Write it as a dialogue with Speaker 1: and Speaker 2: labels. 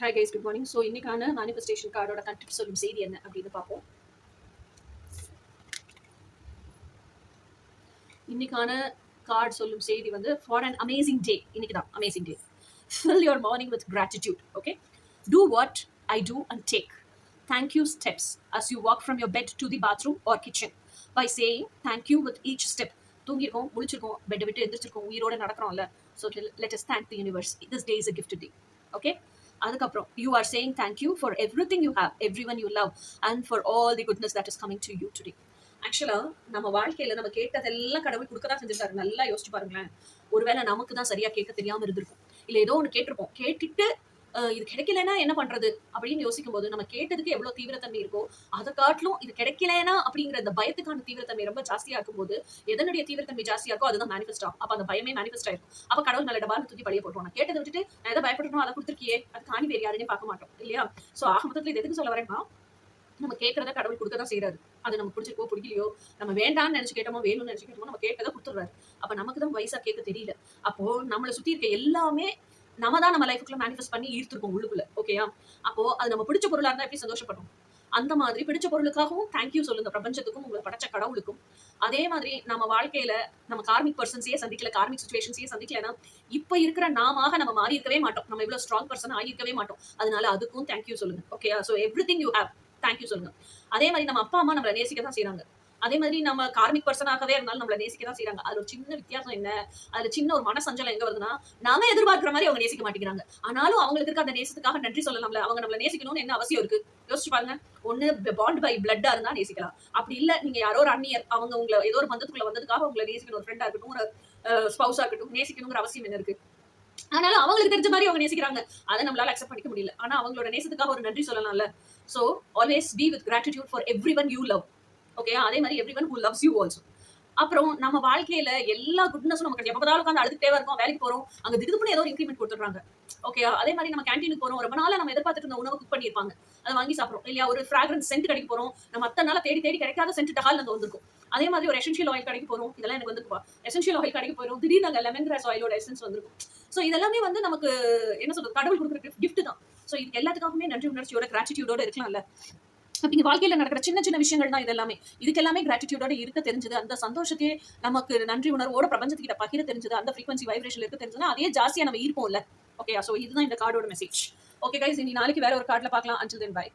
Speaker 1: Hi guys, good morning. So இன்னைக்கான manifestation கார்டோட content சொல்லும் செய்தி என்ன அப்படின்னு பார்ப்போம். இன்னைக்கான கார்டு சொல்லும் செய்தி வந்து ஃபார் அன் அமேசிங் டே. இன்னைக்கு தான் amazing day. Fill your morning with gratitude. Okay, do what I do and take thank you steps as you walk from your bed to the bathroom or kitchen by saying thank you with each step. தூங்கிருக்கோம், முழிச்சிருக்கோம், பெட்டை விட்டு எந்திரிச்சிருக்கோம், உயிரோட நடக்கிறோம்ல. So let us thank the universe. This day is a gifted day. Okay, அதுக்கப்புறம் you are saying thank you for everything you have, everyone you love and for all the goodness that is coming to you today. ஆக்சுவலா நம்ம வாழ்க்கையில நம்ம கேட்டதெல்லாம் கடவுள் கொடுக்கதான் செஞ்சிருக்காரு. நல்லா யோசிச்சு பாருங்களேன். ஒருவேளை நமக்கு தான் சரியா கேட்க தெரியாம இருந்திருக்கும், இல்ல ஏதோ ஒன்று கேட்டிருப்போம். கேட்டுட்டு இது கிடைக்கலன்னா என்ன பண்றது அப்படின்னு யோசிக்கும் போது நம்ம கேட்டதுக்கு எவ்வளவு தீவிரத்தன்மை இருக்கோ அதை காட்டிலும் இது கிடைக்கலனா அப்படிங்கிற அந்த பயத்துக்கான தீவிரத்தன்மை ரொம்ப ஜாஸ்தியா இருக்கும் போது எதனுடைய தீவிரத்தன்மை ஜாஸ்தியா இருக்கோ அதுதான் மேனிஃபெஸ்ட் ஆகும். அப்ப அந்த பயமே மேனிஃபெஸ்ட் ஆயிருக்கும். அப்ப கடவுள் மேல டபால் தூக்கி பழிய போட்டுருவோம். கேட்டதை விட்டுட்டு நான் எதை பயப்படணும் அதை கொடுத்துருக்கியே, அது காணி வேறு யாருன்னே பார்க்க மாட்டோம் இல்லையா? சோ ஆக மொத்தத்துல இது எதுக்கு சொல்ல வரேன்னா, நம்ம கேட்கறத கடவுள் கொடுக்கதான் செய்யறாரு. அது நம்ம பிடிச்சிருக்கோ பிடிக்கலையோ, நம்ம வேண்டாம்னு நினைச்சு கேட்டோமோ வேணும்னு நினைச்சு கேட்டோமோ நம்ம கேட்டதை கொடுத்துடுறாரு. அப்ப நமக்கு தான் வயசா கேட்க தெரியல. அப்போ நம்மளை சுத்தி இருக்க எல்லாமே நம்ம தான் நம்ம லைஃப்குள்ள மேனிஃபெஸ்ட் பண்ணி ஈர்த்திருக்கோம் உள்ளுக்குள்ள. ஓகேயா? அப்போ அது நம்ம பிடிச்ச பொருளா இருந்தா எப்படி சந்தோஷப்படும், அந்த மாதிரி பிடிச்ச பொருளுக்காகவும் தேங்க்யூ சொல்லுங்க பிரபஞ்சத்துக்கும், உங்களை படைச்ச கடவுளுக்கும். அதே மாதிரி நம்ம வாழ்க்கையில நம்ம கார்மிக் பர்சன்ஸையே சந்திக்கல, கார்மிக் சுச்சுவேஷன்ஸையே சந்திக்கலன்னா இப்ப இருக்கிற நாம நம்ம மாறி இருக்கவே மாட்டோம். நம்ம இவ்வளவு ஸ்ட்ராங் பர்சன் ஆகிருக்கவே மாட்டோம். அதனால அதுக்கும் தேங்க்யூ சொல்லுங்க. ஓகேயா? So everything you have thank you சொல்லுங்க. அதே மாதிரி நம்ம அப்பா அம்மா நம்மளை நேசிக்க தான் செய்யறாங்க. அதே மாதிரி நம்ம கார்மிக் பர்சனாகவே இருந்தாலும் நம்மளை நேசிக்க தான் செய்யறாங்க. அது ஒரு சின்ன வித்தியாசம் என்ன, அதுல சின்ன ஒரு மனசஞ்சலம் எங்க வருதுன்னா, நாம எதிர்பார்க்கிற மாதிரி அவங்க நேசிக்க மாட்டேங்கிறாங்க. ஆனாலும் அவங்களுக்கு இருக்க அந்த நேசத்துக்காக நன்றி சொல்லலாம்ல. அவங்க நம்மளை நேசிக்கணும்னு என்ன அவசியம் இருக்கு யோசிச்சு பாருங்க. ஒண்ணு பாண்ட் பை பிளட்டா இருந்தா நேசிக்கலாம். அப்படி இல்ல நீங்க யாரோ ஒரு அந்நியர் அவங்க உங்களை ஏதோ ஒரு பந்தத்துக்குள்ள வந்ததுக்காக உங்களை நேசிக்கணும், ஒரு ஃப்ரெண்டா இருக்கட்டும், ஒரு ஸ்பௌஸா இருக்கட்டும், நேசிக்கணுங்கிற அவசியம் என்ன இருக்கு? ஆனாலும் அவங்களுக்கு தெரிஞ்ச மாதிரி அவங்க நேசிக்கிறாங்க. அதை நம்மளால அக்செப்ட் பண்ணிக்க முடியல. ஆனா அவங்களோட நேசத்துக்காக ஒரு நன்றி சொல்லலாம்ல. So always be with gratitude for everyone you love. Okay, அதே மாதிரி everyone who loves you also. அப்புறம் நம்ம வாழ்க்கையில எல்லா குட்னஸும் நமக்கு எப்ப பார்த்தாலும் உட்காந்து அழுதுட்டே இருக்கோம். வேலைக்கு போறோம், அங்க திடீர்னு ஏதோ ஒரு இன்கிரிமெண்ட் கொடுத்துறாங்க. ஓகே, அதே மாதிரி நம்ம கேண்டீனுக்கு போறோம், ரொம்ப நாளா நம்ம எதிர்பார்த்துட்டு இருந்த உணவு குக் பண்ணிருப்பாங்க, அதை வாங்கி சாப்பிடுறோம் இல்லையா? ஒரு ஃபிராக்ரன்ஸ் சென்ட் கடைக்கு போறோம், நம்ம அத்தனை நாளா தேடி தேடி கிடைக்காத சென்ட் டஹால் அங்க வந்திருக்கும். அதே மாதிரி ஒரு எசென்ஷியல் ஆயில் கடைக்கு போறோம், இதெல்லாம் எனக்கு வந்துருப்பா. எசென்ஷியல் ஆயில் கடைக்கு போறோம், திடீர்னு அங்க லெமன் கிராஸ் ஆயிலோட எசன்ஸ் வந்திருக்கும். சோ இதெல்லாமே வந்து நமக்கு என்ன சொல்றது, கடவுள் கொடுக்குற கிஃப்ட் தான். சோ இது எல்லாத்துக்காகவுமே நன்றி உணர்ச்சியோட கிராட்டிடியூடோட இருக்கலாம்ல. அப்படிங்க வாழ்க்கையில நடக்கிற சின்ன சின்ன விஷயங்கள் தான் இதெல்லாமே. இதுக்கு எல்லாமே கிராட்டிடியூடோட இருக்க தெரிஞ்சது, அந்த சந்தோஷத்தையே நமக்கு நன்றி உணர்வோட பிரபஞ்சத்துக்கிட்ட பகிர தெரிஞ்சது, அந்த ஃப்ரீக்வன்சி வைப்ரேஷன் இருக்க தெரிஞ்சதுன்னா அதே ஜாஸ்தியா நம்ம ஈர்ப்போம்ல. ஓகே, சோ இதுதான் இந்த கார்டோட மெசேஜ். ஓகே கைஸ், இனி நாளைக்கு வேற ஒரு கார்ட்ல பார்க்கலாம். Until then by.